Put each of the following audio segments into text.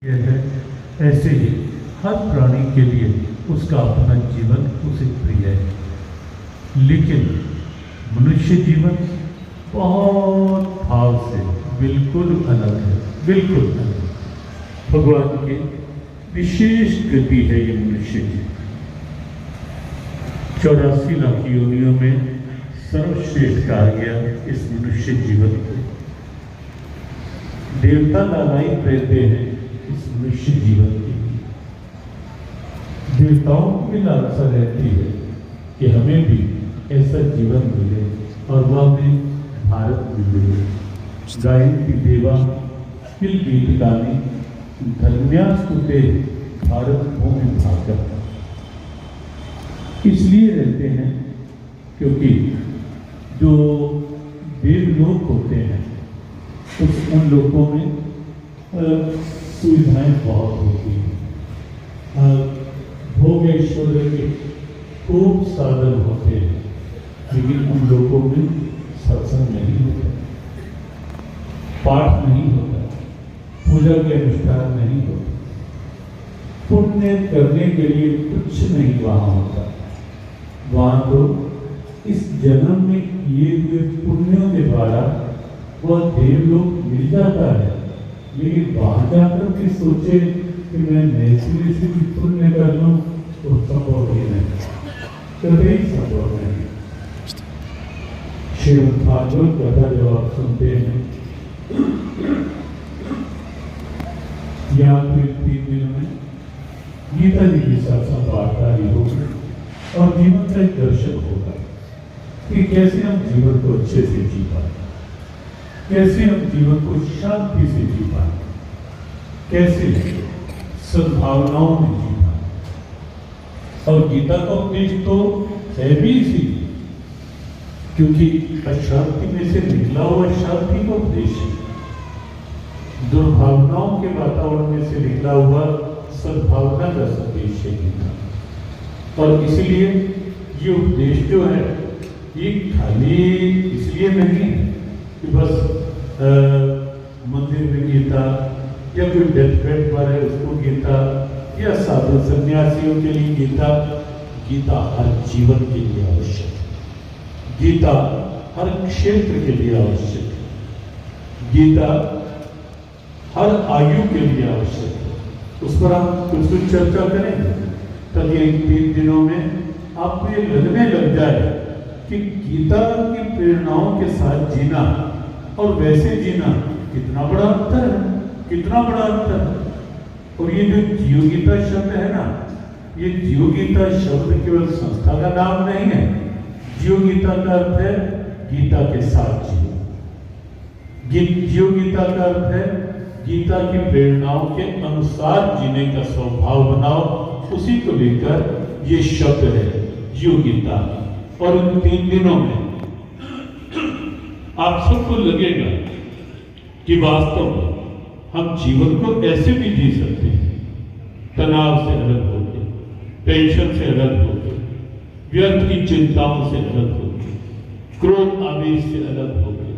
यह है, ऐसे ही हर प्राणी के लिए उसका अपना जीवन उसे प्रिय है, लेकिन मनुष्य जीवन बहुत भाव से बिल्कुल अलग है, बिल्कुल अलग। भगवान की विशेष कृति है ये मनुष्य जीवन। 84 लाख योनियों में सर्वश्रेष्ठ कहा गया इस मनुष्य जीवन को। देवता लालायित रहते हैं इस मनुष्य जीवन के लिए। देवताओं की लालसा रहती है कि हमें भी ऐसा जीवन मिले और वह भी भारत में मिले। गायत्री देवा किल गीत गाने धन्यास्तुते भारत भूमि भाकर, इसलिए रहते हैं क्योंकि जो देवलोक होते हैं उन लोगों में सुविधाएं बहुत होती हैं, भोग ऐश्वर्य के खूब साधन होते हैं, लेकिन उन लोगों में सत्संग नहीं होता, पाठ नहीं होता, पूजा के अनुष्ठान नहीं होता, पुण्य करने के लिए कुछ नहीं वहां होता। वहां तो इस जन्म में किए हुए पुण्यों के द्वारा वह देवलोक मिल जाता है, लेकिन वहां जाकर भी सोचे कि मैं नए सिरे से भी पुण्य कर लूं तो संभव ही नहीं, कभी संभव नहीं। श्रीमद् भागवत कथा जब आप सुनते हैं यहाँ फिर 3 दिनों में गीता जी के साथ वार्ता ही होगी और जीवन का एक दर्शन होगा कि कैसे हम जीवन को अच्छे से जी पाए, कैसे हम जीवन को शांति से जी पाए, कैसे सद्भावनाओं में जी पाए। और गीता का उपदेश तो है भी इसी, क्योंकि अशांति में से निकला हुआ शांति का उपदेश है, दुर्भावनाओं के वातावरण में से निकला हुआ सद्भावना का संदेश है गीता। और इसलिए ये उपदेश जो है ये खाली इसलिए नहीं कि बस मंदिर में गीता या कोई डेथ बेड पर है उसको गीता या साधु सन्यासियों के लिए गीता। गीता हर जीवन के लिए आवश्यक है, गीता हर क्षेत्र के लिए आवश्यक है, गीता हर आयु के लिए आवश्यक है। उस पर हम कुछ चर्चा करेंगे ताकि इन 3 दिनों में आपको ये लगने लग जाए कि गीता की प्रेरणाओं के साथ जीना और वैसे जीना कितना बड़ा अंतर है, कितना बड़ा अंतर है। और ये जो जीवगीता शब्द है ना, ये जीवगीता शब्द केवल संस्था का नाम नहीं है। जीवगीता का अर्थ है गीता के साथ जियो। जीवगीता का अर्थ है गीता की प्रेरणाओं के अनुसार जीने का स्वभाव बनाओ, उसी को लेकर ये शब्द है जीवगीता। और इन 3 दिनों में आप सबको लगेगा कि वास्तव में हम जीवन को ऐसे भी जी सकते हैं, तनाव से अलग होकर, टेंशन से अलग होकर, व्यर्थ की चिंताओं से अलग होकर, क्रोध आवेश से अलग होकर,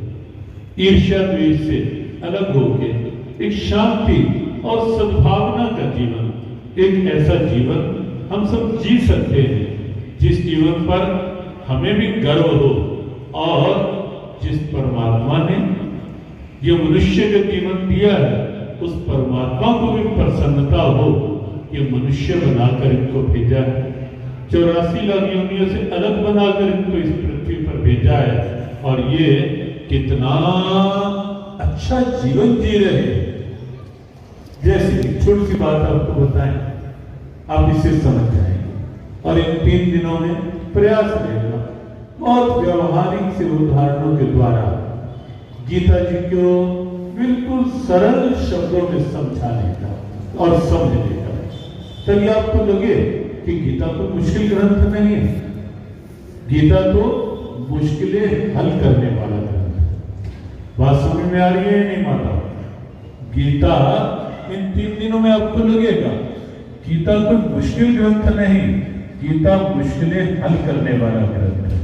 ईर्ष्या द्वेष से अलग होकर एक शांति और सद्भावना का जीवन, एक ऐसा जीवन हम सब जी सकते हैं जिस जीवन पर हमें भी गर्व हो और जिस परमात्मा ने ये मनुष्य का जीवन दिया है उस परमात्मा को भी प्रसन्नता हो, ये मनुष्य बनाकर इनको भेजा है, 84 लाख योनियों से अलग बनाकर इनको इस पृथ्वी पर भेजा है। और ये कितना अच्छा जीवन जी रहे हैं। जैसे छोटी सी बात आपको बताएं, आप इसे समझ जाएंगे। और इन 3 दिनों में प्रयास रहेगा बहुत व्यवहारिक से उदाहरणों के द्वारा गीता जी को बिल्कुल सरल शब्दों में समझाने का और समझने का, तभी आपको लगे कि गीता तो मुश्किल ग्रंथ नहीं है, गीता तो मुश्किलें हल करने वाला ग्रंथ है। बात समझ में आ रही है नहीं माता? गीता इन 3 दिनों में आपको लगेगा गीता कोई मुश्किल ग्रंथ नहीं, गीता मुश्किलें हल करने वाला ग्रंथ है।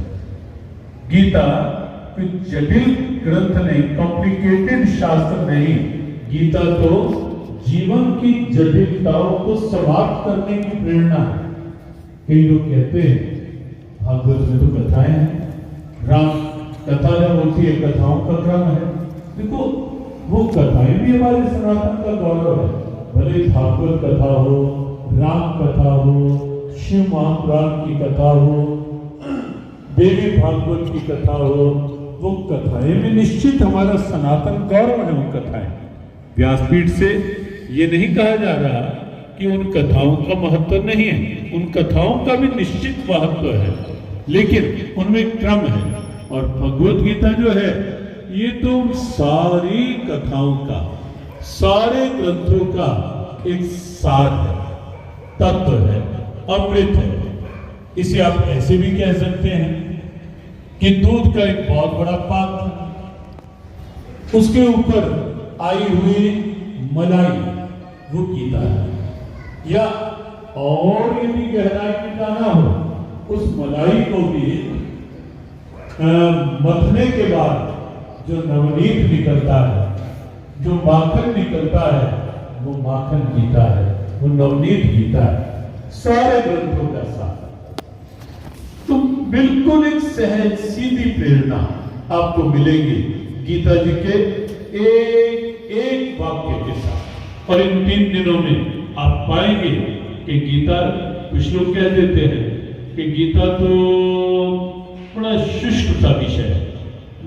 गीता कोई जटिल ग्रंथ नहीं, कॉम्प्लिकेटेड शास्त्र नहीं, गीता तो जीवन की जटिलताओं को समाप्त करने की प्रेरणा है। कई लोग कहते हैं भागवत में तो कथाएं हैं, राम कथा जब होती है कथाओं का क्रम है। देखो वो कथाएं भी हमारे सनातन का गौरव है, भले भागवत कथा हो, राम कथा हो, शिव महापुराण की कथा हो, देवी भागवत की कथा हो, वो कथाएं में निश्चित हमारा सनातन गौरव है। उन कथाएं व्यासपीठ से ये नहीं कहा जा रहा कि उन कथाओं का महत्व नहीं है, उन कथाओं का भी निश्चित महत्व है, लेकिन उनमें क्रम है। और भगवत गीता जो है ये तो सारी कथाओं का, सारे ग्रंथों का एक सार है, तत्व है, अमृत है। इसे आप ऐसे भी कह सकते हैं कि दूध का एक बहुत बड़ा पात्र, उसके ऊपर आई हुई मलाई वो गीता है। या और यदि गहराई में जाना हो, उस मलाई को भी मथने के बाद जो नवनीत निकलता है, जो माखन निकलता है, वो माखन गीता है, वो नवनीत गीता है, सारे ग्रंथों का साथ। तो बिल्कुल एक सहज सीधी प्रेरणा आपको मिलेगी गीता जी के एक वाक्य के साथ। और इन 3 दिनों में आप पाएंगे कि गीता, कुछ लोग कह देते हैं कि गीता तो बड़ा शुष्क सा विषय है,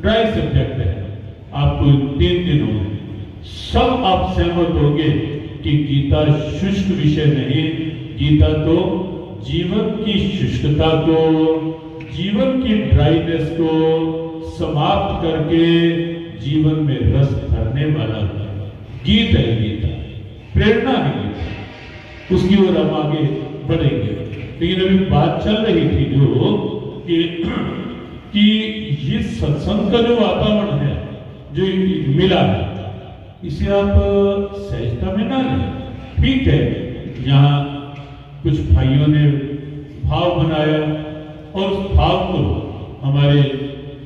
ड्राई सब्जेक्ट है। आपको इन 3 दिनों में सब आप सहमत होंगे कि गीता शुष्क विषय नहीं। गीता तो जीवन की शुष्कता को, जीवन की ड्राइनेस को समाप्त करके जीवन में रस भरने वाला गीत है। गीता प्रेरणा है, गीता उसकी ओर हम आगे बढ़ेंगे। लेकिन अभी बात चल रही थी जो कि ये सत्संग का जो वातावरण है जो मिला है, इसे आप सहजता में ना लें। ठीक है, यहाँ कुछ भाइयों ने भाव बनाया और उस भाव को हमारे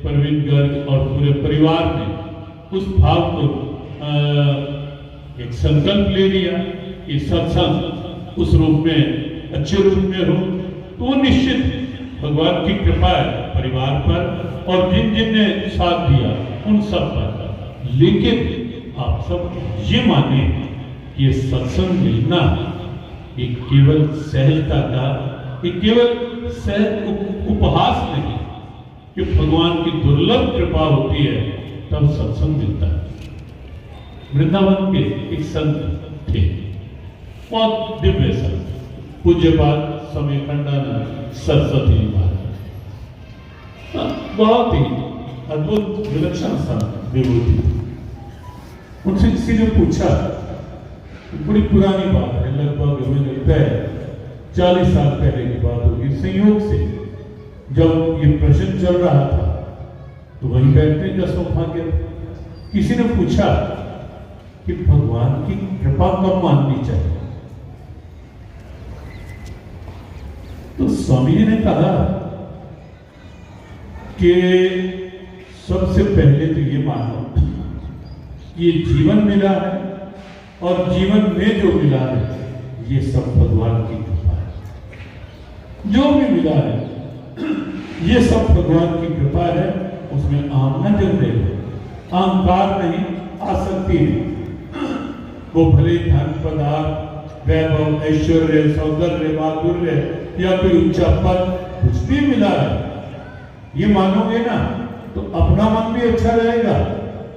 प्रवीण गर्ग और पूरे परिवार ने उस भाव को एक संकल्प ले लिया कि सत्संग उस रूप में, अच्छे रूप में हो। तो वो निश्चित भगवान की कृपा है परिवार पर और जिन जिन ने साथ दिया उन सब पर। लेकिन आप सब ये माने कि ये सत्संग मिलना ये केवल सहजता का, ये केवल सहज उपहास नहीं, कि भगवान की दुर्लभ कृपा होती है तब सत्संग मिलता है। वृंदावन के एक संत थे, बहुत दिव्य संत, पूज्यपाद स्वामी खंडानंद सरस्वती महाराज, बहुत ही अद्भुत विलक्षण संत विभूति। उनसे किसी ने पूछा, बड़ी पुरानी बात है, लगभग हमें लगता है 40 साल पहले की बात होगी, संयोग से जब ये प्रश्न चल रहा था तो वहीं बैठने का सौभाग्य, किसी ने पूछा कि भगवान की कृपा कब माननी चाहिए। तो स्वामी जी ने कहा कि सबसे पहले तो ये मानो ये जीवन मिला है और जीवन में जो मिला है ये सब भगवान की कृपा है। जो भी मिला है ये सब भगवान की कृपा है, उसमें आम न जमने दो, अहंकार नहीं, आसक्ति नहीं। वो भले धन पदार्थ, वैभव, ऐश्वर्य, सौंदर्य, माधुर्य या कोई ऊंचा पद कुछ भी मिला है, ये मानोगे ना तो अपना मन भी अच्छा रहेगा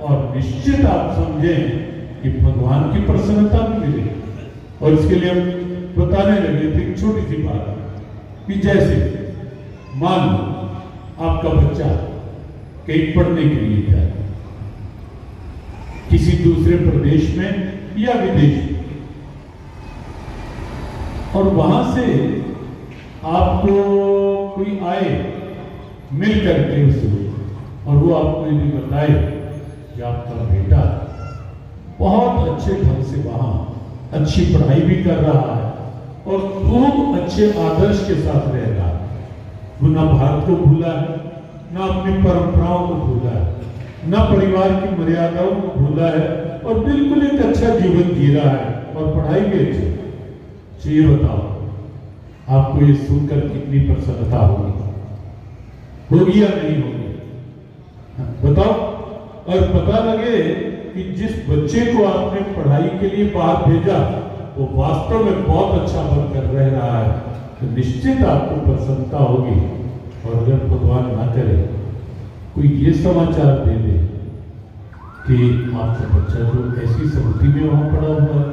और निश्चित आप समझें कि भगवान की प्रसन्नता भी मिलेगी। और इसके लिए हम बताने लगे थे एक छोटी सी बात कि जैसे मान लो आपका बच्चा कहीं पढ़ने के लिए जाए, किसी दूसरे प्रदेश में या विदेश में, और वहां से आपको कोई आए मिल करके उससे और वो आपको यदि बताए कि आपका बेटा बहुत अच्छे ढंग से वहां अच्छी पढ़ाई भी कर रहा है और खूब अच्छे आदर्श के साथ रह रहा है, वो ना भारत को भूला है, ना अपनी परंपराओं को भूला है, ना परिवार की मर्यादाओं को भूला है और बिल्कुल एक अच्छा जीवन जी रहा है और पढ़ाई भी अच्छी है, तो ये बताओ आपको ये सुनकर कितनी प्रसन्नता होगी या नहीं होगी? बताओ। और पता लगे कि जिस बच्चे को आपने पढ़ाई के लिए बाहर भेजा वो वास्तव में बहुत अच्छा बनकर रह रहा है, तो निश्चित आपको प्रसन्नता होगी। और अगर भगवान ना करे कोई ये समाचार दे दे कि आपका बच्चा जो ऐसी संगति में वहां पड़ा हुआ है,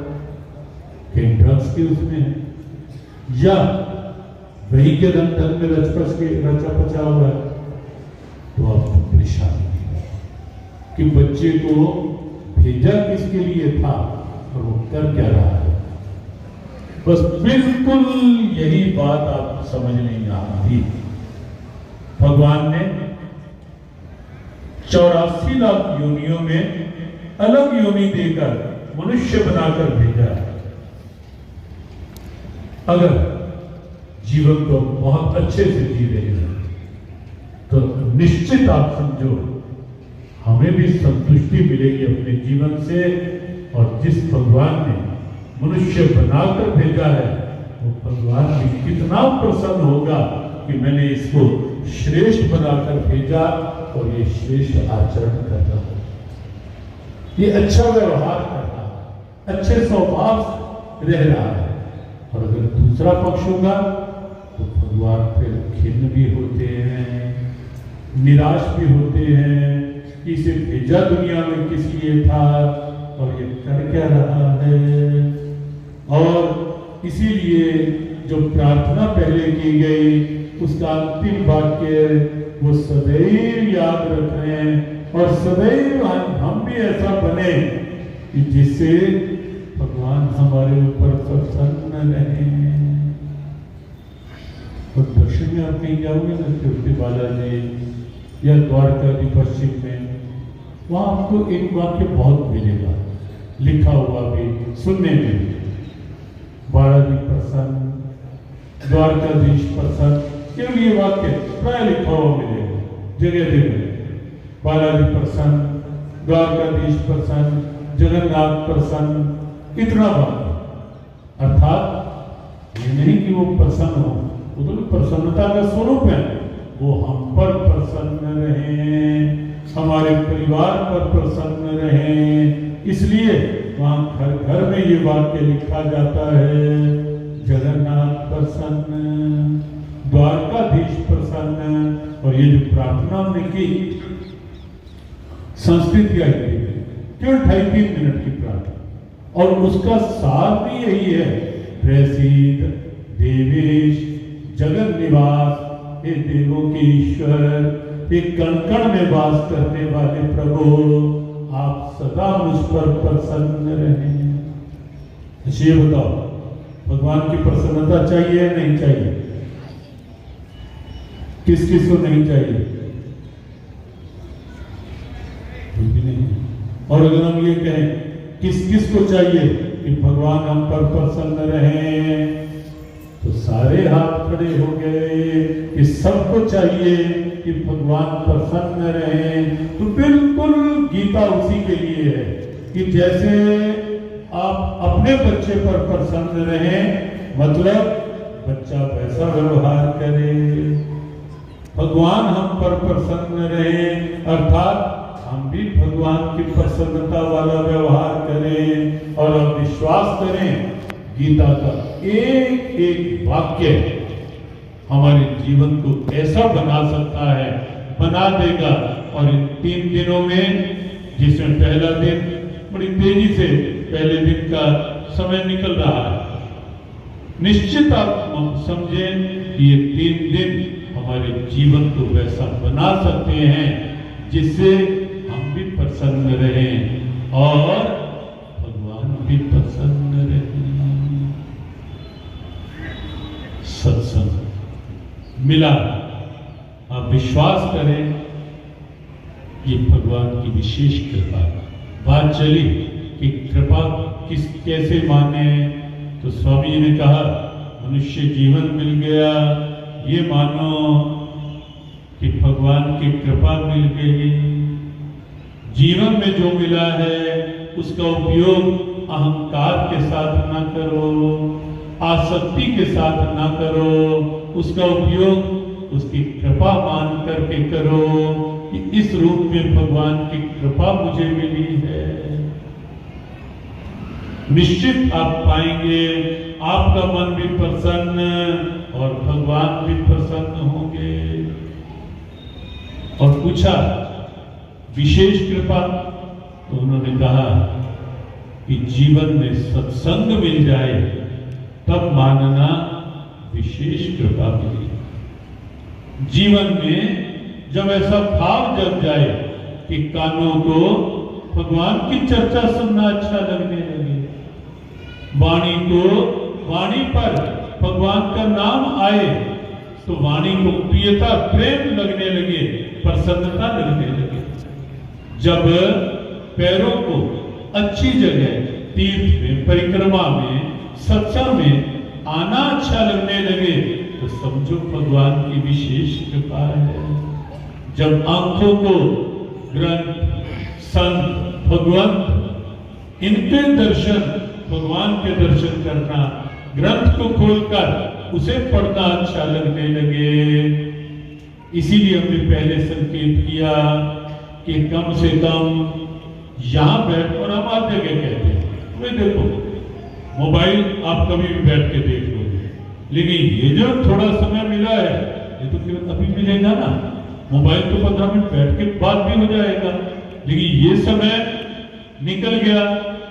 कहीं ड्रग्स के उसमें है, या वही के ढंग में रचा पचा हुआ है, तो आपको परेशानी कि बच्चे को भेजा किसके लिए था और वो कर क्या रहा है। बस बिल्कुल यही बात आपको समझ नहीं आ रही। भगवान ने 84 लाख योनियों में अलग योनि देकर मनुष्य बनाकर भेजा है। अगर जीवन को बहुत अच्छे से जी रहे हैं तो निश्चित आप समझो हमें भी संतुष्टि मिलेगी अपने जीवन से। और जिस भगवान ने मनुष्य बनाकर भेजा है वो भगवान भी कितना प्रसन्न होगा कि मैंने इसको श्रेष्ठ बनाकर भेजा और ये श्रेष्ठ आचरण कर रहा है, ये अच्छा व्यवहार कर रहा है, अच्छे स्वभाव रह रहा है। और अगर दूसरा पक्ष होगा तो भगवान फिर खिन्न भी होते हैं, निराश भी होते हैं, इसे भेजा दुनिया में किस लिए था और ये कर क्या रहा है। और इसीलिए जो प्रार्थना पहले की गई उसका अंतिम वाक्य वो सदैव याद रख रहे हैं और सदैव हम भी ऐसा बने कि जिससे भगवान हमारे ऊपर प्रसन्न रहे। और दक्षिण में आप कहीं जाओगे ना, तिरुपति बालाजी या द्वारकाधी पश्चिम में, वहां आपको एक वाक्य बहुत मिलेगा लिखा हुआ भी सुनने में, बालाजी प्रसन्न, द्वारकाधीश प्रसन्न, केवल ये वाक्य प्राय लिखा हुआ मिलेगा जगह जगह। बालाजी प्रसन्न, द्वारकाधीश प्रसन्न, जगन्नाथ प्रसन्न, इतना बात। अर्थात ये नहीं कि वो प्रसन्न हो, वो तो प्रसन्नता का स्वरूप है, वो हम पर प्रसन्न रहे, हमारे परिवार पर प्रसन्न रहे। इसलिए वहां घर घर में ये वाक्य लिखा जाता है, जगन्नाथ प्रसन्न, द्वारकाधीश प्रसन्न। और ये जो प्रार्थना हमने की संस्कृत की आई थी, केवल 2.5-3 मिनट की प्रार्थना, और उसका सार भी यही है, प्रसीद देवेश जगन निवास, हे देवों के ईश्वर, हे कण कण में वास करने वाले प्रभु, आप सदा मुझ पर प्रसन्न रहें। ये बताओ भगवान की प्रसन्नता चाहिए या नहीं चाहिए? किस किस को नहीं चाहिए? कोई भी नहीं। और अगर हम ये कहें किस किस को चाहिए कि भगवान हम पर प्रसन्न रहें, तो सारे हाथ खड़े हो गए कि सबको चाहिए कि भगवान प्रसन्न रहे। तो बिल्कुल गीता उसी के लिए है कि जैसे आप अपने बच्चे पर प्रसन्न रहें, मतलब बच्चा वैसा व्यवहार करे, भगवान हम पर प्रसन्न रहे, अर्थात हम भी भगवान की प्रसन्नता वाला व्यवहार करें। और अब विश्वास करें गीता का एक एक वाक्य हमारे जीवन को ऐसा बना सकता है, बना देगा। और इन 3 दिनों में, जिसमें पहला दिन बड़ी तेजी से पहले दिन का समय निकल रहा है, निश्चित आप समझें कि ये 3 दिन हमारे जीवन को वैसा बना सकते हैं जिससे हम भी प्रसन्न रहें और भगवान भी प्रसन्न रहें। सत्संग मिला, आप विश्वास करें ये भगवान की विशेष कृपा। बात चली कि कृपा किस कैसे माने, तो स्वामी जी ने कहा मनुष्य जीवन मिल गया, ये मानो कि भगवान की कृपा मिल गई। जीवन में जो मिला है उसका उपयोग अहंकार के साथ ना करो, आसक्ति के साथ ना करो, उसका उपयोग उसकी कृपा मान करके करो कि इस रूप में भगवान की कृपा मुझे मिली है। निश्चित आप पाएंगे आपका मन भी प्रसन्न और भगवान भी प्रसन्न होंगे। और पूछा विशेष कृपा, तो उन्होंने कहा कि जीवन में सत्संग मिल जाए तब मानना विशेष कृपा मिली। जीवन में जब ऐसा भाव जग जाए कि कानों को भगवान की चर्चा सुनना अच्छा लगने लगे, वाणी पर भगवान का नाम आए तो वाणी को प्रियता प्रेम लगने लगे, प्रसन्नता लगने लगे। जब पैरों को अच्छी जगह तीर्थ में, परिक्रमा में, सत्संग में आना अच्छा लगने लगे तो समझो भगवान की विशेष कृपा है। जब आंखों को ग्रंथ, संत, भगवंत इनके दर्शन, भगवान के दर्शन करना, ग्रंथ को खोलकर उसे पढ़ना अच्छा लगने लगे। इसीलिए हमने पहले संकेत किया कि कम से कम यहां बैठ, और हम हर जगह कहते हैं वे देखो मोबाइल आप कभी भी बैठ के देख लोगे, लेकिन ये जो थोड़ा समय मिला है ये तो केवल अभी मिलेगा ना। मोबाइल तो 15 मिनट बैठ के बाद भी हो जाएगा, लेकिन ये समय निकल गया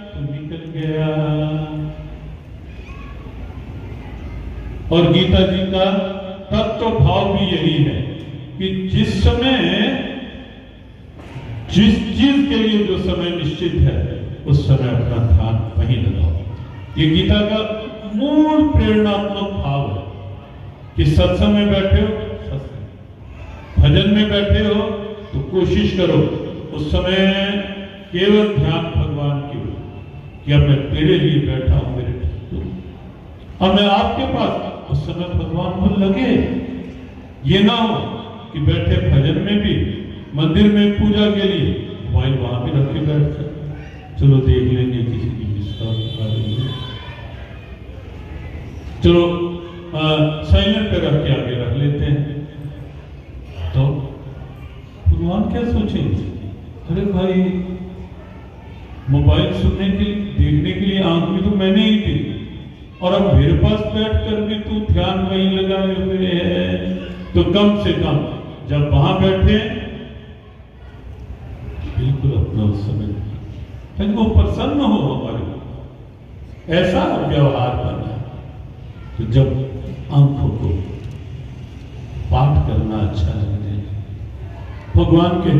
तो निकल गया। और गीता जी का तत्व भाव भी यही है कि जिस समय जिस चीज के लिए जो समय निश्चित है उस समय अपना ध्यान वहीं लगाओ। ये गीता का मूल प्रेरणात्मक भाव है कि सत्संग में बैठे हो सत्संग, भजन में बैठे हो तो कोशिश करो उस समय केवल ध्यान भगवान की हो कि अब मैं तेरे लिए बैठा हूं, मेरे और मैं आपके पास उस समय भगवान को लगे। ये ना हो कि बैठे भजन में भी, मंदिर में पूजा के लिए मोबाइल वहां भी रख के बैठ कर चलो देख लेंगे किसी की चलो साइलेंट पे रख के आगे रख लेते हैं। तो भगवान क्या सोचेंगे, अरे भाई मोबाइल सुनने के लिए, देखने के लिए आंख भी तो मैंने ही दी, और अब मेरे पास बैठ कर भी तू ध्यान वहीं लगाए हुए है। तो कम से कम जब वहां बैठे बिल्कुल अपना उस समय ताकि वो प्रसन्न हो हमारे, ऐसा व्यवहार करना। तो जब आंखों को पाठ करना अच्छा लगने, भगवान के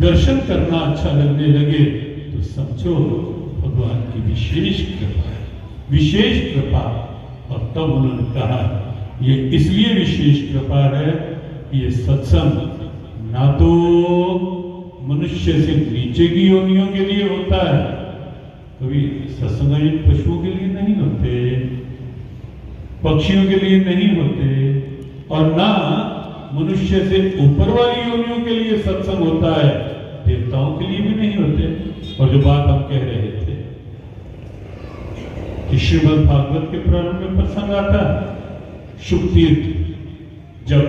दर्शन करना अच्छा लगने लगे तो समझो भगवान की विशेष कृपा है, विशेष कृपा। और तब उन्होंने कहा ये इसलिए विशेष कृपा है कि ये सत्संग ना तो मनुष्य से नीचे की योनियों के लिए होता है, कभी सत्संग पशुओं के लिए नहीं होते, पक्षियों के लिए नहीं होते, और ना मनुष्य से ऊपर वाली योनियों के लिए सत्संग होता है, देवताओं के लिए भी नहीं होते। और जो बात हम कह रहे थे कि श्रीमद् भागवत के प्रारंभ में प्रसंग आता है, शुकतीर्थ जब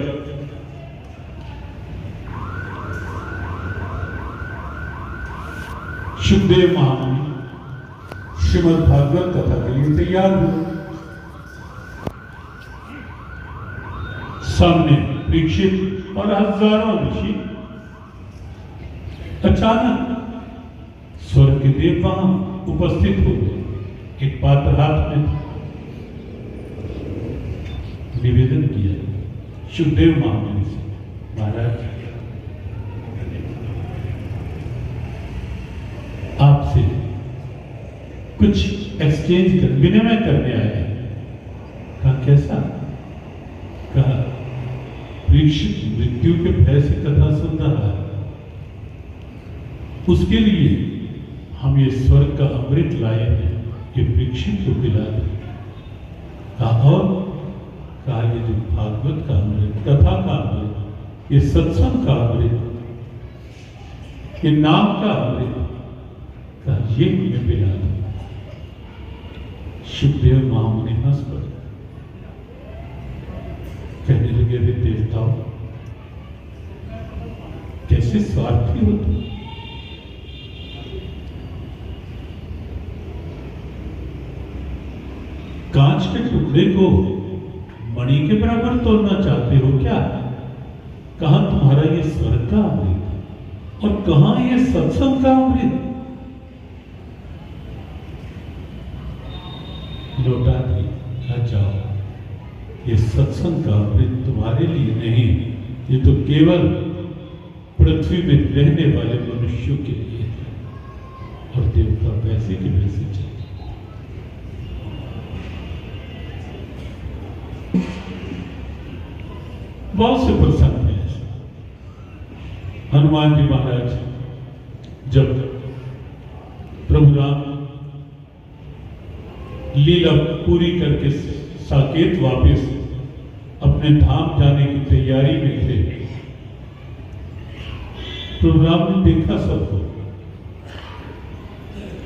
सुखदेव महामुनि श्रीमद् भागवत कथा के लिए तैयार हुए, सामने परीक्षित और हजारों ऋषि। अचानक स्वर्ग के देव वहां उपस्थित हो गए, एक पात्र हाथ में निवेदन किया सुखदेव महामुनि से, महाराज आपसे कुछ एक्सचेंज कर, विनिमय करने आए हैं। कहा कैसा? कहा परीक्षित मृत्यु के भय से कथा सुन रहा है, उसके लिए हम ये स्वर्ग का अमृत लाए हैं, ये परीक्षित को पिला दे। कहा और कहा ये जो भागवत का अमृत, कथा का अमृत, ये सत्संग का अमृत, ये नाम का अमृत, कहा ये हमें पिला दे। सुखदेव महामुनि हंस पड़े, कहने लगे, वे देवताओं, कैसे स्वार्थी हो तुम। कांच के टुकड़े को मणि के बराबर तोड़ना चाहते हो क्या? कहां तुम्हारा ये स्वर्ग का अमृत और कहां ये सत्संग का अमृत? लौटा दी, कहा जाओ, ये सत्संग का अमृत तुम्हारे लिए नहीं, ये तो केवल पृथ्वी में रहने वाले मनुष्यों के लिए है। और देवता वैसे के वैसे चले। बहुत से प्रसंग हैं ऐसे। हनुमान जी महाराज जब प्रभु राम लीला पूरी करके साकेत वापस अपने धाम जाने की तैयारी में थे, प्रभु राम ने देखा सबको,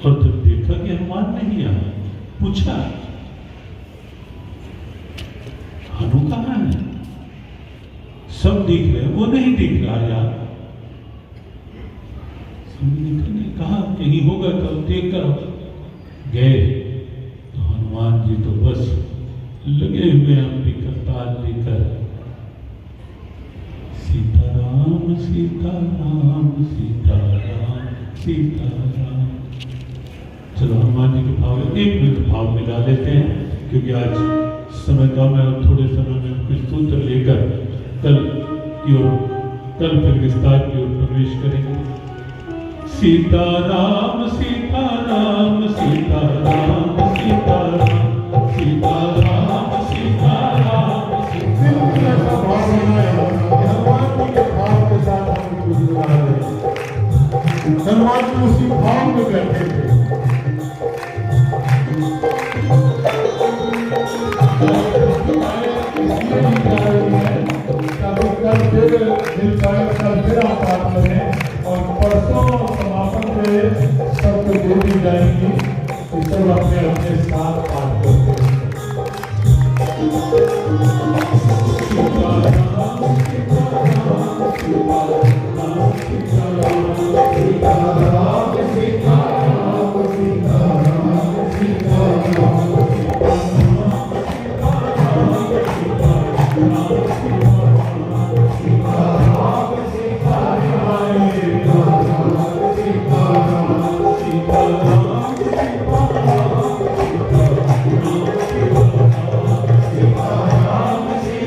और जब देखा कि हनुमान नहीं आया, पूछा, हनु कहां है? सब दिख रहे हैं, वो नहीं दिख रहा यार। ने कहा कहीं होगा, कल देख कर गए तो हनुमान जी तो बस लगे हुए हैं अपनी करताल लेकर, सीताराम सीताराम सीताराम सीताराम। चलो हनुमान जी के भाव एक मिनट भाव मिला लेते हैं, क्योंकि आज समय कम है और थोड़े समय में कुछ सूत्र लेकर कल फिर विस्तार की ओर प्रवेश करेंगे। सीताराम सीताराम सीताराम सीताराम सीताराम सीताराम। ऐसा भाव होना है, हनुमान जी के भाव के साथ हम कुछ गुजरा रहे हैं। हनुमान जी उसी भाव में बैठे थे। और परसों समापन पे सबको दे दी जाएंगी, सब अपने अपने साथ पाठ करते हैं।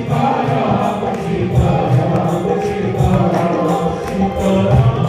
सीताराम सीताराम सीताराम।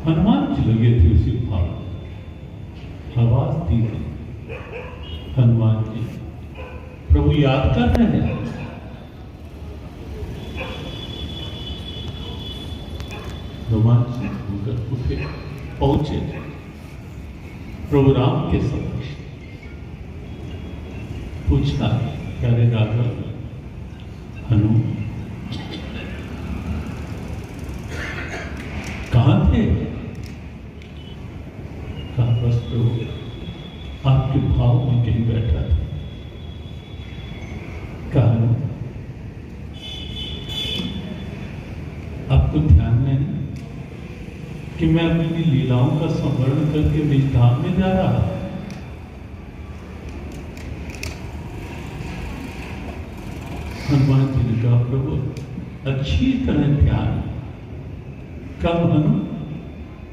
हनुमान जी लगे थे उसी भाव, आवाज दी हनुमान जी प्रभु याद कर रहे हैं। रोमांचित होकर उठे, पहुंचे प्रभु राम के समक्ष, पूछा प्यारे राघव हनु कहां थे? कहा बस प्रभु आपके भाव में कहीं बैठा था। कहा आपको ध्यान नहीं कि मैं अपनी लीलाओं का संवरण करके निज धाम में जा रहा। हनुमान जी ने कहा प्रभु अच्छी तरह ध्यान। कब हनु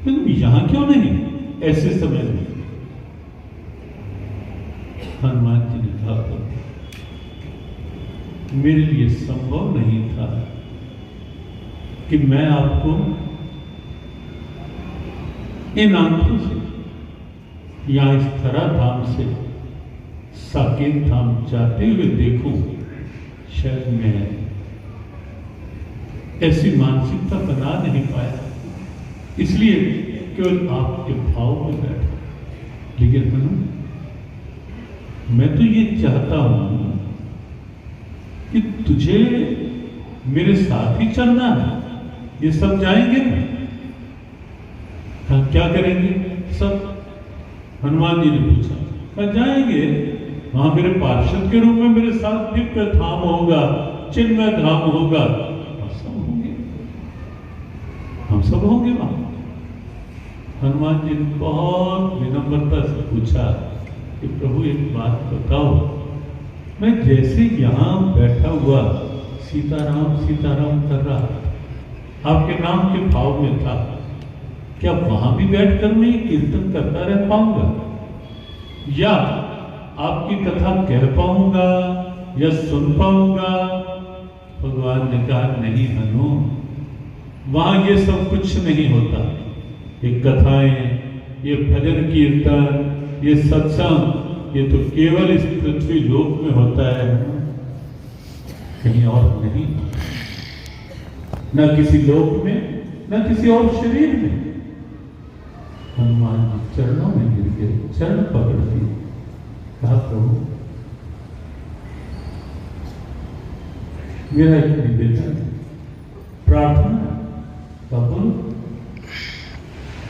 तुम यहां क्यों नहीं ऐसे समय में? हनुमान जी ने कहा प्रभु मेरे लिए संभव नहीं था कि मैं आपको इन आंखों से या इस धरा धाम से साकेत धाम जाते हुए देखूं। शायद मैं ऐसी मानसिकता बना नहीं पाया, इसलिए केवल आपके भाव में बैठा। लेकिन हनु मैं तो ये चाहता हूं कि तुझे मेरे साथ ही चलना है। ये सब जाएंगे ना? क्या करेंगे सब? हनुमान जी ने पूछा। कहा जाएंगे वहां मेरे पार्षद के रूप में मेरे साथ दिव्य धाम होगा, चिन्मय धाम होगा, हम सब होंगे वहां। हनुमान जी ने बहुत विनम्रता से पूछा कि प्रभु एक बात बताओ, मैं जैसे यहां बैठा हुआ सीताराम सीताराम कर रहा, आपके नाम के भाव में था, क्या वहां भी बैठकर मैं कीर्तन करता रह पाऊंगा, या आपकी कथा कह पाऊंगा या सुन पाऊंगा? भगवान ने कहा नहीं हनु, वहां ये सब कुछ नहीं होता। ये कथाएं, ये भजन कीर्तन, ये सत्संग, ये तो केवल इस पृथ्वी लोक में होता है, कहीं और नहीं। न किसी लोक में, न किसी और शरीर में। हनुमान जी चरणों में गिर गए, चरण पकड़ दिए। कहा प्रभु मेरा एक निवेदन, प्रार्थना कबूल,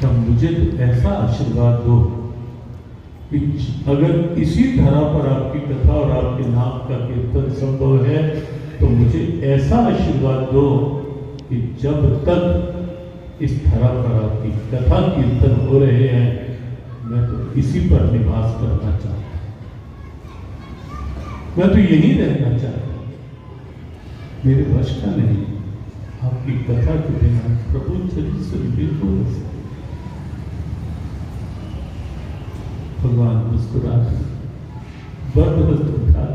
तब मुझे ऐसा आशीर्वाद दो कि अगर इसी धरा पर आपकी कथा और आपके नाम का कीर्तन संभव है, तो मुझे ऐसा आशीर्वाद दो कि जब तक इस धरा पर आपकी कथा कीर्तन हो रहे हैं, मैं तो इसी पर निवास करना चाहता हूं, मैं तो यही रहना चाहता हूं। मेरे वश का नहीं, आपकी कथा के बिना प्रभु चरित्र से बिल्कुल। भगवान मुस्कुरा बर्द वस्त्र उठा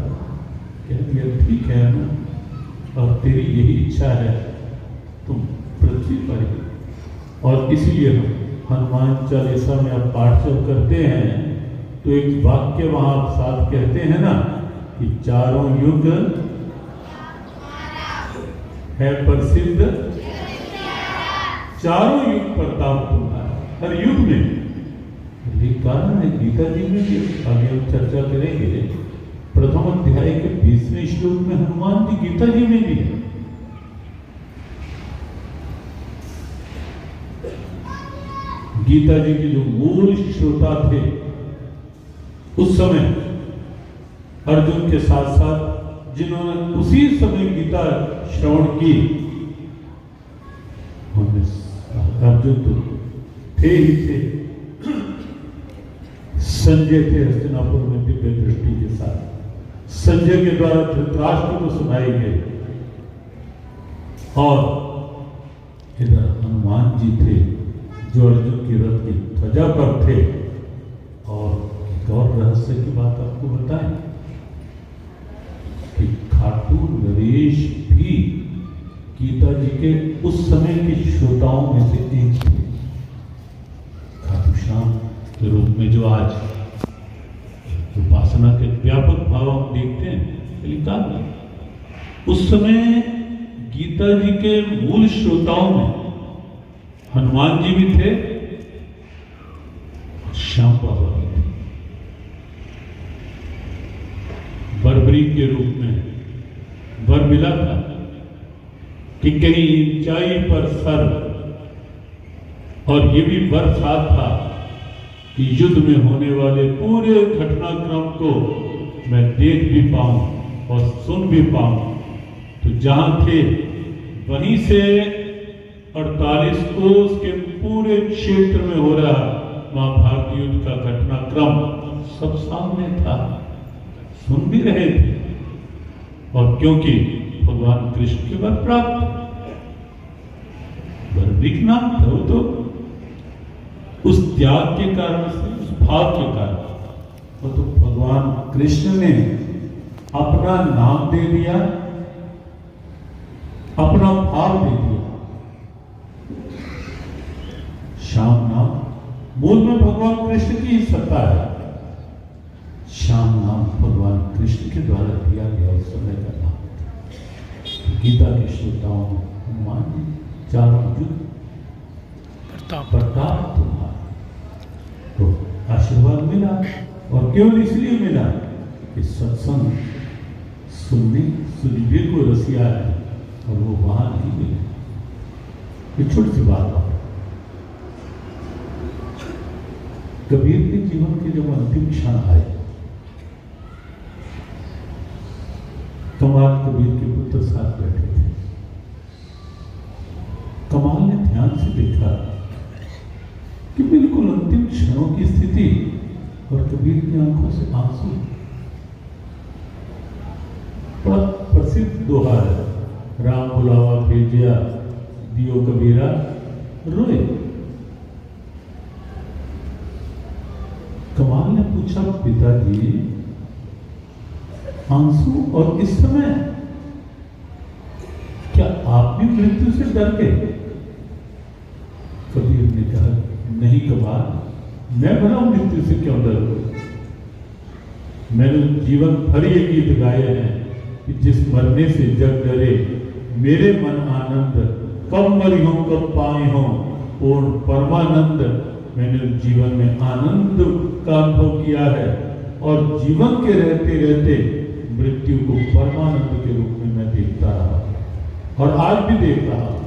कह दिया ठीक है ना, और तेरी यही इच्छा है, तुम पृथ्वी पर ही। और इसीलिए हम हनुमान चालीसा में आप पाठ जब करते हैं तो एक वाक्य वहां आप साथ कहते हैं ना कि चारों युग है प्रसिद्ध, चारों युग प्रताप तुम्हारा। हर युग में यही कारण है गीता जी में भी आगे हम चर्चा करेंगे। प्रथम अध्याय के 20वें श्लोक में हनुमान जी गीता जी में भी है। गीता जी के जो मूल श्रोता थे उस समय अर्जुन के साथ साथ जिन्होंने उसी समय गीता श्रवण की, अर्जुन तो थे ही थे, संजय थे हस्तिनापुर में दिव्य दृष्टि के साथ, संजय के द्वारा धृतराष्ट्र को सुनाई गई, और इधर हनुमान जी थे जो अर्जुन की रथ की ध्वजा पर थे। और एक और रहस्य की बात आपको बताएं कि खाटू नरेश भी गीता जी के उस समय के श्रोताओं में से एक थे। खाटू श्याम के रूप में जो आज उपासना के व्यापक भाव हम देखते हैं, लेकिन उस समय गीता जी के मूल श्रोताओं में हनुमान जी भी थे, श्याम बाबा भी थे। बर्बरी के रूप में वर मिला था कि कहीं ऊंचाई पर सर, और ये भी वर साथ था कि युद्ध में होने वाले पूरे घटनाक्रम को मैं देख भी पाऊं और सुन भी पाऊं। तो जहां थे वहीं से 48 कोस के पूरे क्षेत्र में हो रहा महाभारत युद्ध का घटनाक्रम सब सामने था, सुन भी रहे थे। और क्योंकि भगवान कृष्ण के वर प्राप्त, बर्बरीक नाम था वो, तो उस त्याग के कारण से, उस भाव के कारण, वो तो भगवान कृष्ण ने अपना नाम दे दिया, अपना भाव दे दिया। श्याम नाम मूल में भगवान कृष्ण की ही सत्ता है। श्याम नाम भगवान कृष्ण के द्वारा दिया गया उस समय का नाम। गीता के श्रोताओं में हनुमान जी चारों युद्ध प्रताप तुम्हारा, तो आशीर्वाद मिला। और केवल इसलिए मिला कि सत्संग सुनने को रसिया है, और वो वहां नहीं मिले। ये छोटी सी बात है। कबीर के जीवन के जब अंतिम क्षण आए, कमाल कबीर के पुत्र साथ बैठे थे। कमाल ने ध्यान से देखा कि बिल्कुल अंतिम क्षणों की स्थिति, और कबीर की आंखों से आंसू। बड़ा प्रसिद्ध दोहा है, राम बुलावा भेजिया दियो कबीरा रोए। कमाल ने पूछा, पिताजी आंसू और इस समय क्या आप भी मृत्यु से डर गए? कबीर ने कहा, नहीं कमाल, मैं भला मृत्यु से क्यों डरूं? मैंने जीवन भर ये गीत गाए हैं कि जिस मरने से जग डरे, मेरे मन आनंद, कब मरी हूं कब पाए हो पूर्ण परमानंद। मैंने जीवन में आनंद का अनुभव किया है, और जीवन के रहते रहते मृत्यु को परमानंद के रूप में मैं देखता रहा, और आज भी देख रहा हूं।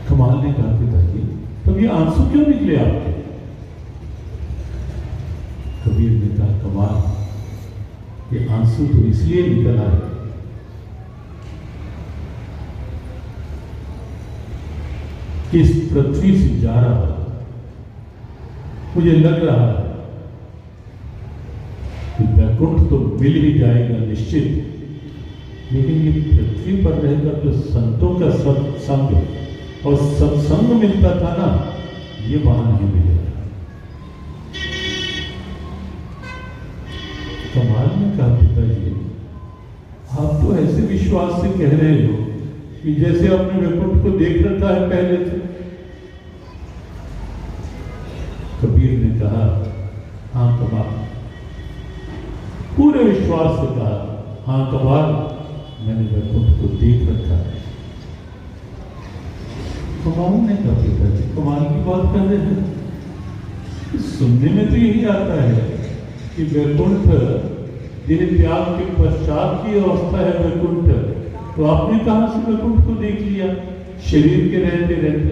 कमाल ने कहा, पिताजी तब ये आंसू क्यों निकले आपके? कबीर ने कहा, कमाल ये आंसू तो इसलिए निकल आए कि इस पृथ्वी से जा रहा है, मुझे लग रहा है कि वैकुंठ तो मिल ही जाएगा निश्चित, लेकिन ये पृथ्वी पर रहकर तो संतों का सत्संग और सत्संग मिलता था ना, ये वहां नहीं मिलेगा। कमाल ने कहा, पिताजी आप तो ऐसे विश्वास से कह रहे हो कि जैसे आपने वैकुंठ को देख रखा है पहले से। कबीर ने कहा, हाँ कमाल, पूरे विश्वास से कहा, हाँ कमाल, मैंने वैकुंठ को देख रखा है। कुमार ने कहा पिताजी कुमार की बात कर रहे हैं, सुनने में तो यही आता है कि वैकुंठ देह त्याग के पश्चात की अवस्था है वैकुंठ, तो आपने कहां से वैकुंठ को देख लिया शरीर के रहते रहते?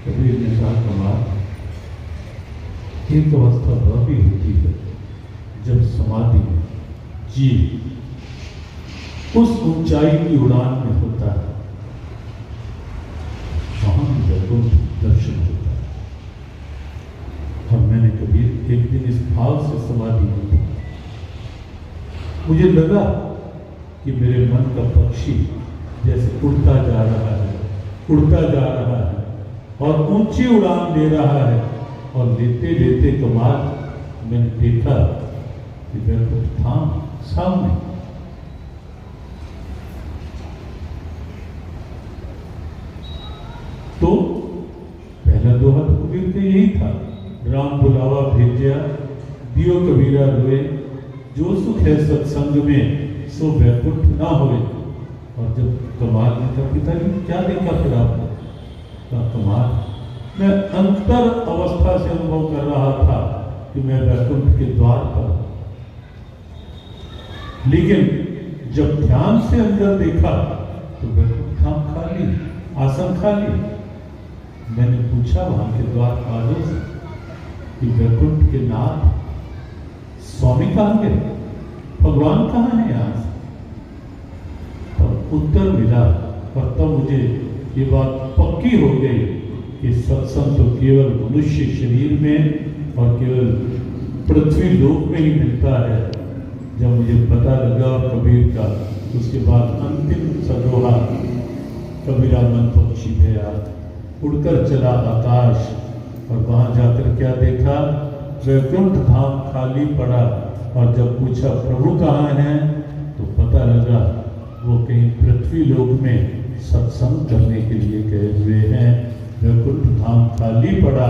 कबीर ने कहा कुमार एक अवस्था वह भी होती है जब समाधि में जीव उस ऊंचाई की उड़ान में होता है, वहां वैकुंठ दर्शन होता है। और मैंने कभी एक दिन इस भाव से समाधि में था, मुझे लगा कि मेरे मन का पक्षी जैसे उड़ता जा रहा है, उड़ता जा रहा है और ऊंची उड़ान ले रहा है, और लेते लेते कमाल मैंने देखा कि वैकुंठ था सामने। तो पहला दोहा तो कबीर का यही था, राम बुलावा भेजा दियो कबीरा रोए, जो सुख है सत्संग में सो वैकुंठ ना होए। और जब कमाल ने कहा पिताजी क्या देखा फिर आपने? कहा कमाल मैं अंतर अवस्था से अनुभव कर रहा था कि मैं वैकुंठ के द्वार पर, लेकिन जब ध्यान से अंदर देखा तो वैकुंठ धाम खाली, आसन खाली। मैंने पूछा वहां के द्वारपालों से कि वैकुंठ के नाथ स्वामी कहां गए, भगवान कहां है यहां से? तब उत्तर मिला और तब मुझे ये बात पक्की हो गई कि सत्संग तो केवल मनुष्य शरीर में और केवल पृथ्वी लोक में ही मिलता है। जब मुझे पता लगा और कबीर का उसके बाद अंतिम सदोहा कबीरा मन पक्षी गया, उड़कर चला आकाश, और वहां जाकर क्या देखा? वैकुंठ धाम खाली पड़ा। और जब पूछा प्रभु कहाँ हैं, तो पता लगा वो कहीं पृथ्वी लोक में सत्संग करने के लिए गए हुए हैं। वैकुंठ धाम खाली पड़ा,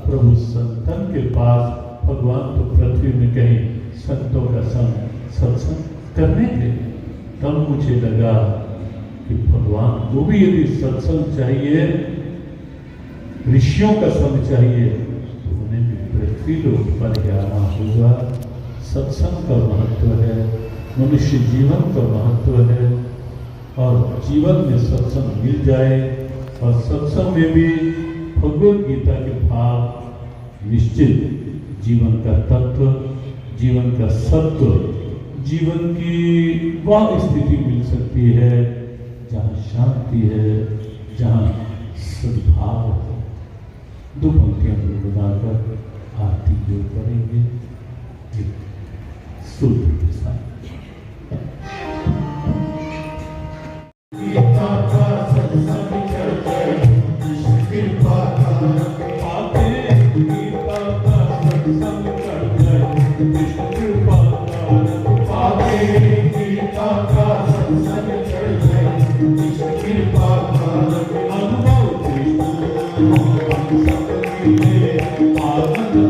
प्रभु संतन के पास, भगवान तो पृथ्वी में कहीं संतों का संग सत्संग करने थे। तब मुझे लगा कि भगवान को भी यदि सत्संग चाहिए, ऋषियों का संग चाहिए, तो उन्हें भी पृथ्वी लोक पर आना होगा। सत्संग का महत्व है, मनुष्य जीवन का महत्व है, और जीवन में सत्संग मिल जाए, और सत्संग में भी भगवद गीता के भाव निश्चित जीवन का तत्व, जीवन का सत्व, जीवन की वह स्थिति मिल सकती है जहाँ शांति है, जहाँ सद्भाव है। दो पंक्तियां गुनगुनाकर आरती की ओर करेंगे एक सूत्र के साथ। गीता का सत्संग चढ़ते कृपा का पाते, गीता का सत्संग चढ़ते कृपा का पाते, गीता का सत्संग चढ़ते कृपा का अनुभव आनंद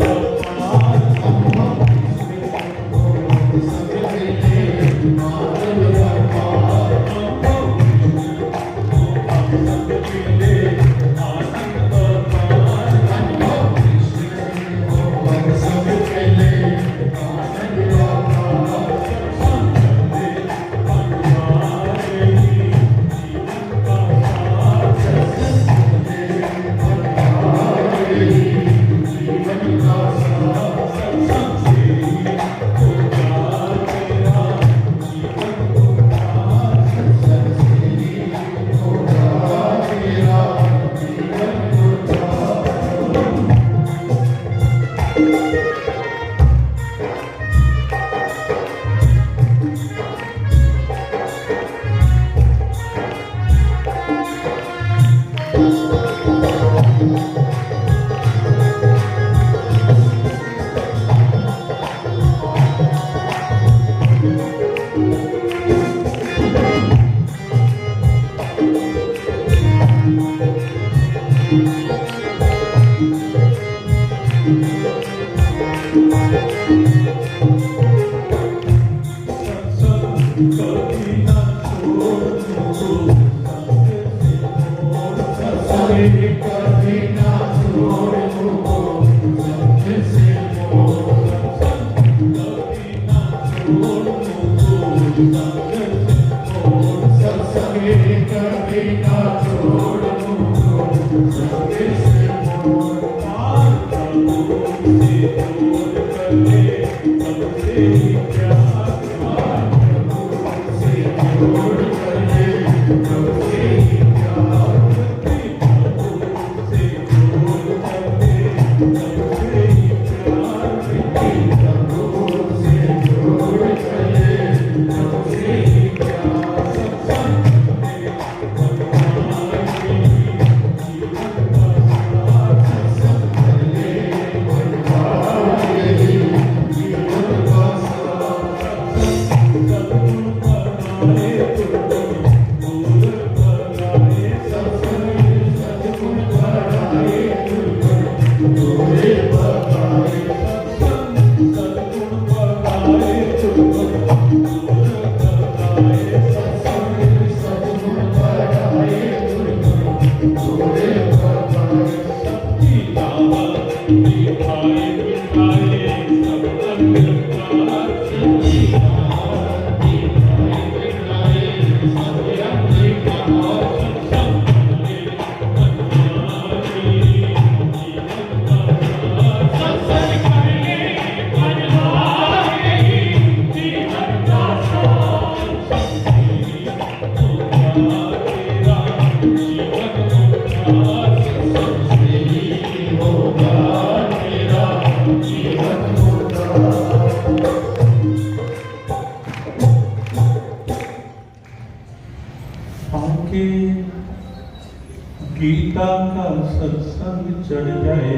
गीता का सत्संग चढ़ जाए,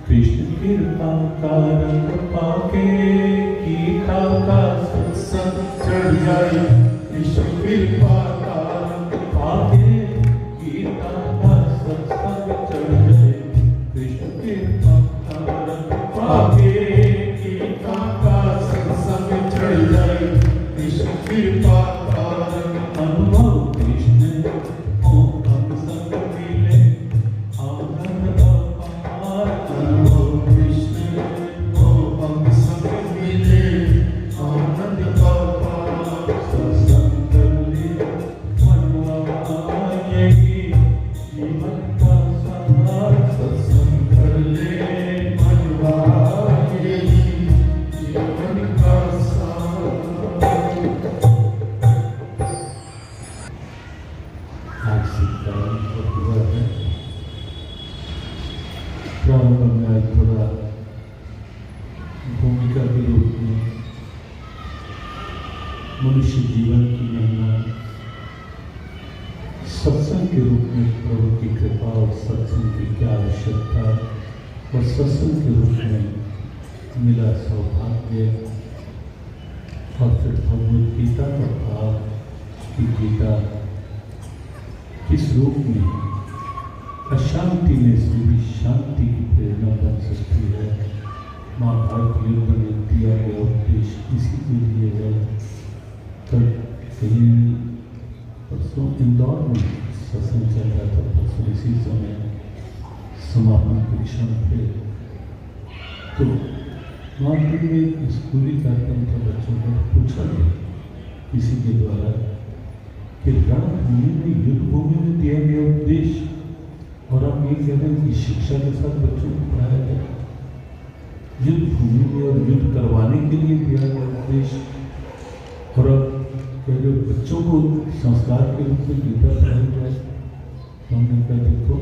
कृष्ण कृपा का रंग पाके। गीता का सत्संग चढ़ जाए, कृष्ण कृपा का रंग पाके। गीता का सत्संग चढ़ जाए, कृष्ण कृपा का रंग पाके। गीता का सत्संग चढ़ जाए, कृष्ण कृपा का रंग अनुभव कृष्ण भूमिका के रूप में मनुष्य जीवन की महिमा सत्संग के रूप में प्रभु की कृपा और सत्संग की क्या आवश्यकता और सत्संग के रूप में मिला सौभाग्य और फिर भगवद गीता का भाव कि गीता किस रूप में अशांति में से भी शांति की प्रेरणा बन सकती है। महाभारत युद्ध में दिया गया उपदेश इसी के लिए है। कल कहीं परसों इंदौर में सत्संग चल रहा था, परसों इसी समय समापन के क्षण थे, तो वहाँ पे एक स्कूली कार्यक्रम था। बच्चों को पूछा गया किसी के द्वारा कि रणभूमि में युद्ध भूमि में दिया गया उपदेश और आप ये कह रहे हैं कि शिक्षा के साथ बच्चों को पढ़ाया गया। युद्ध भूमि में और युद्ध करवाने के लिए दिया गया उपदेश और अब कह रहे बच्चों को संस्कार के रूप में गीता पढ़ाई जाए। तो हमने कहा देखो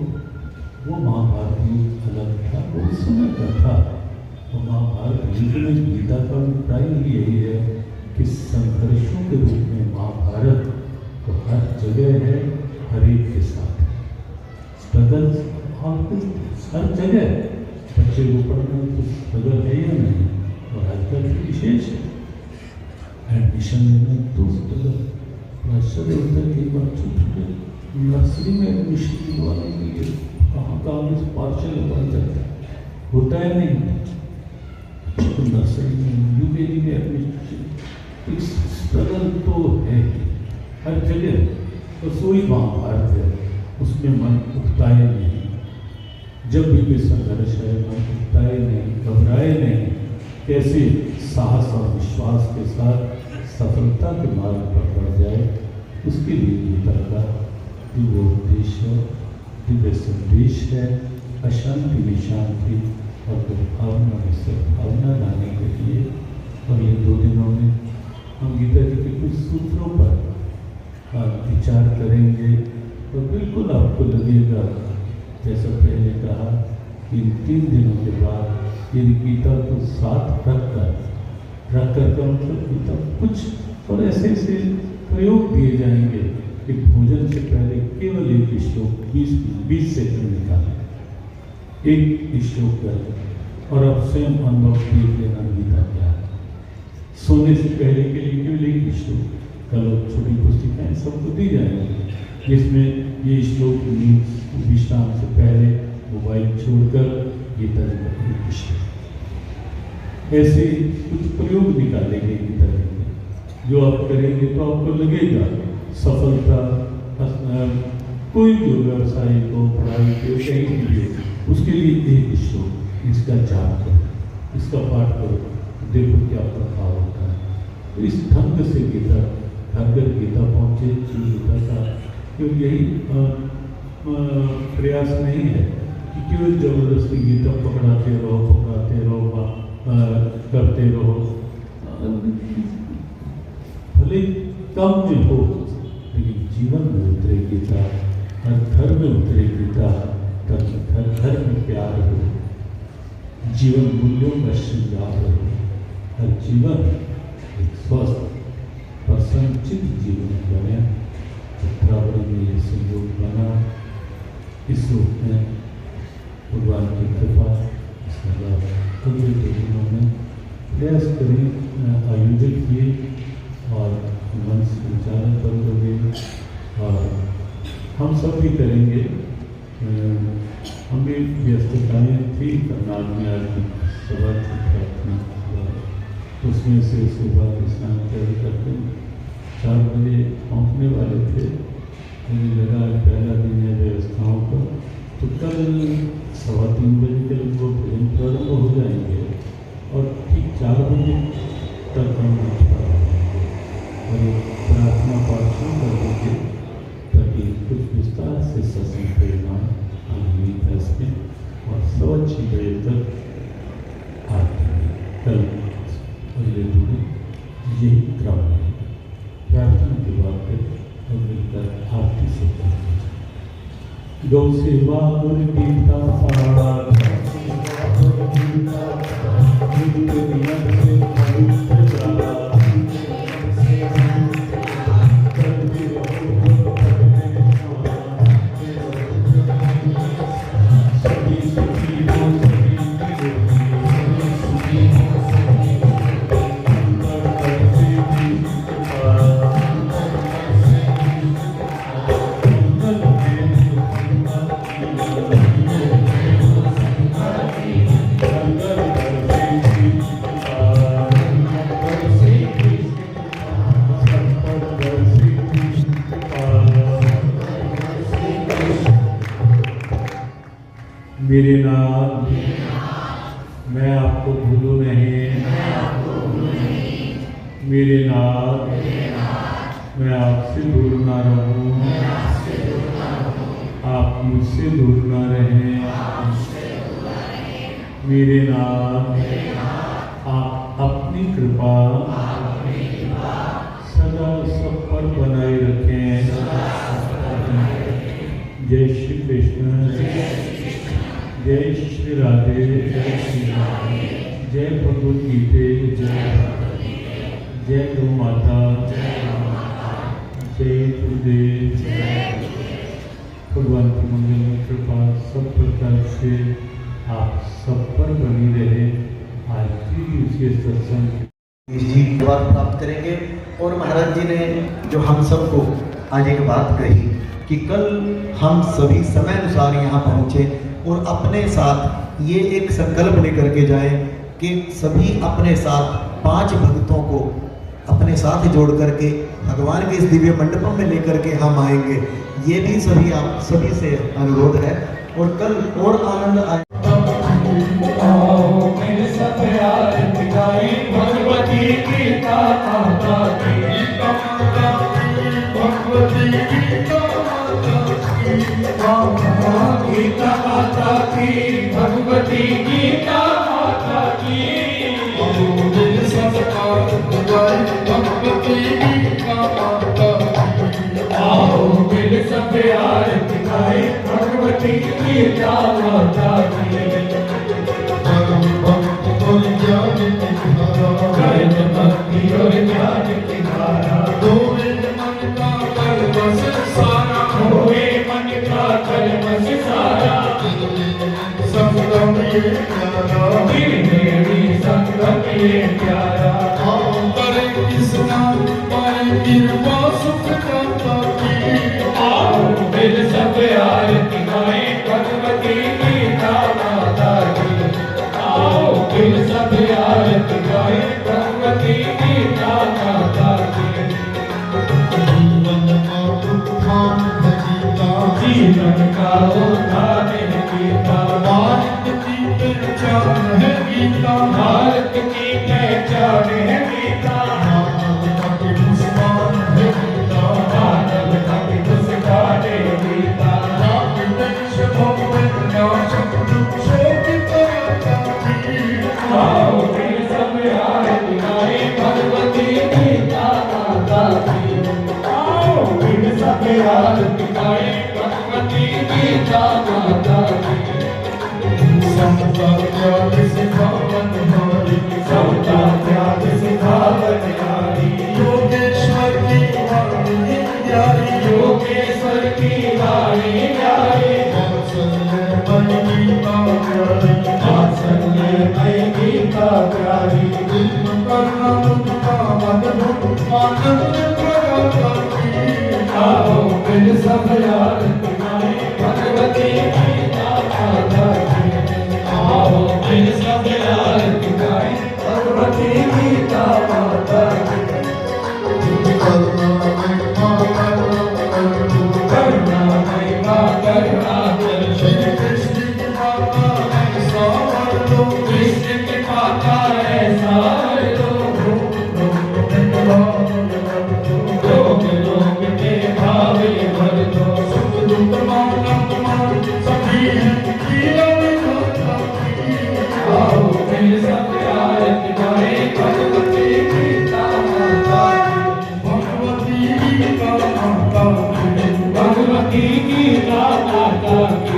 वो महाभारत युद्ध अलग था, वो उस समय का था। और महाभारत युद्ध में गीता का अभिप्राय यही है कि संघर्षों के रूप में महाभारत तो हर जगह है, हर एक के साथ स्ट्रगल हर जगह। बच्चे को पढ़ने तो स्ट्रगल है या नहीं, और आजकल विशेष है एडमिशन लेना तो स्ट्रगल। आश्चर्य होता है कई बार छोटे नर्सरी में एडमिशन दिलवाने के लिए कहाँ पार्शल बन जाता है, होता है नहीं। तो नर्सरी में यूकेजी में एडमिशन स्ट्रगल तो है हर जगह। तो सोई महाभारत है, उसमें मन उकताए नहीं। जब भी कोई संघर्ष है मन उकताए नहीं, घबराए नहीं, कैसे साहस और विश्वास के साथ सफलता के मार्ग पर बढ़ जाए, उसके लिए गीता का दिव्य उपदेश है, दिव्य संदेश है। अशांति में शांति और दुर्भावना में सद्भावना लाने के लिए हम गीता जी के कुछ सूत्रों पर विचार करेंगे तो बिल्कुल आपको लगेगा, जैसा पहले कहा, इन 3 दिनों के बाद इन गीता को साथ रखकर का मतलब गीता कुछ और ऐसे ऐसे प्रयोग दिए जाएंगे कि भोजन से पहले केवल एक श्लोक 20 सेकंड निकालें, एक श्लोक कर और अब स्वयं अनुभव देख लेना गीता क्या है। सोने से पहले के लिए केवल एक श्लोक, कल छोटी पुस्तिकाएं सबको दी जाएंगी जिसमें ये श्लोक विश्राम से पहले मोबाइल छोड़कर गीता जी का एक श्लोक, ऐसे कुछ प्रयोग निकालेंगे गीता जी में, जो आप करेंगे तो आपको लगेगा सफलता। कोई भी व्यवसाय को, पढ़ाई को, कहीं भी हो, उसके लिए एक श्लोक इसका जाप करो, इसका पाठ करो, देखो क्या प्रभाव होता है। तो इस ढंग से गीता घर घर गीता पहुँचे, गीता का क्योंकि यही प्रयास नहीं है कि केवल जबरदस्ती गीता पकड़ाते रहो, करते रहो, भले कम में हो लेकिन जीवन में उतरे गीता, हर घर में उतरे गीता, ताकि घर में प्यार हो, जीवन मूल्यों का श्रृंगार हो, हर जीवन एक स्वस्थ और संचित जीवन बने। उत्तरावरी में ये संयोग बना, इस रूप में भगवान की कृपा, इसका लाभ कभी दिनों में प्रयास करें, आयोजित किए और मन से संचालन करोगे और हम सब भी करेंगे। हमें व्यस्तताएँ थी, करनाल में आज सभा की प्रार्थना, उसमें से सुबह स्नान करके 4 बजे पहुँचने वाले थे। मुझे लगा पहला दिन है व्यवस्थाओं का, तो कल 3:15 बजे के लगभग भोजन प्रारंभ हो जाएंगे और ठीक 4 बजे तक हम और प्रार्थना पाठ शुरू कर देंगे ताकि कुछ विस्तार से सत्संग परिणाम आगामी 10 में और 6:15 बजे तक आते हैं। कल अगले दूरी यही क्रम है। प्रार्थना के बाद फिर और मिलकर आरती से गौ सेवा और गीता पाठ मेरे नाथ, मैं आपको भूलूं नहीं, मेरे नाथ, मैं आपसे दूर ना रहूं, आप मुझसे दूर ना रहें। मेरे नाथ, आप अपनी कृपा सदा सब पर बनाए रखें। जय श्री कृष्ण, जय श्री राधे, जय श्री राम, जय भगवद गीते, जय गौ माता, जय गुरुदेव। भगवान की मंगल कृपा सब प्रकार से आप सब पर बनी रहे। आज की दिवसीय सत्संग जी प्राप्त करेंगे। और महाराज जी ने जो हम सबको आज एक बात कही कि कल हम सभी समय अनुसार यहाँ पहुँचे और अपने साथ ये एक संकल्प लेकर के जाए कि सभी अपने साथ 5 भक्तों को अपने साथ जोड़ करके भगवान के इस दिव्य मंडपम में लेकर के हम आएंगे। ये भी सभी आप सभी से अनुरोध है और कल और आनंद आए। भगवती गीता माता की, भगवती गीता माता की, भगवती सब आरती गाए भगवती गीता माता की। कर्म भक्ति और ज्ञान की धारा धोए मन का कलमश सारा, धोए मन का कलमश सारा। संगम ये प्यारा मेरी संगम ये प्यारा, करे कृष्णा पाए कृपा सुख दाता की। आओ दिल सब आरती गाए भगवती गीता माता की। आओ दिल सब आरती गाए भगवती गीता माता की। जीवन का उद्धार है गीता, भारत की पहचान है गीता, भारत की पहचान है गीता। मानवता की मुस्कान है गीता, मानवता की मुस्कान है गीता। देश भगवत नाशक दुखों की तरह की। आओ दिल सब आरती गाए भगवती गीता माता की। आओ दिल सब आरती गाए भगवती गीता माता की। समता त्याग सिखावन हारी, समता त्याग सिखावन हारी। योगेश्वर की वाणी प्यारी, योगेश्वर की वाणी प्यारी। वात्सल्यमय गीता प्यारी, वात्सल्यमय गीता प्यारी। करुणा मुक्ता मधुर आनंद प्रदाता की। आओ दिल सब आरती गाए भगवती गीता माता की। आओ दिल सब आरती गाए भगवती गीता माता की। करुणामय मां करुणा कर, श्री कृष्ण की माता ऐसा वर दो, कृष्ण की माता ऐसा वर दो। लोग लोग के भाव ये भर दो, सुख दुख मानव मान सभी है किया विधाता की। आओ दिल सब आरती गाए भगवती गीता माता की। भगवती गीता माता की, भगवती गीता माता की।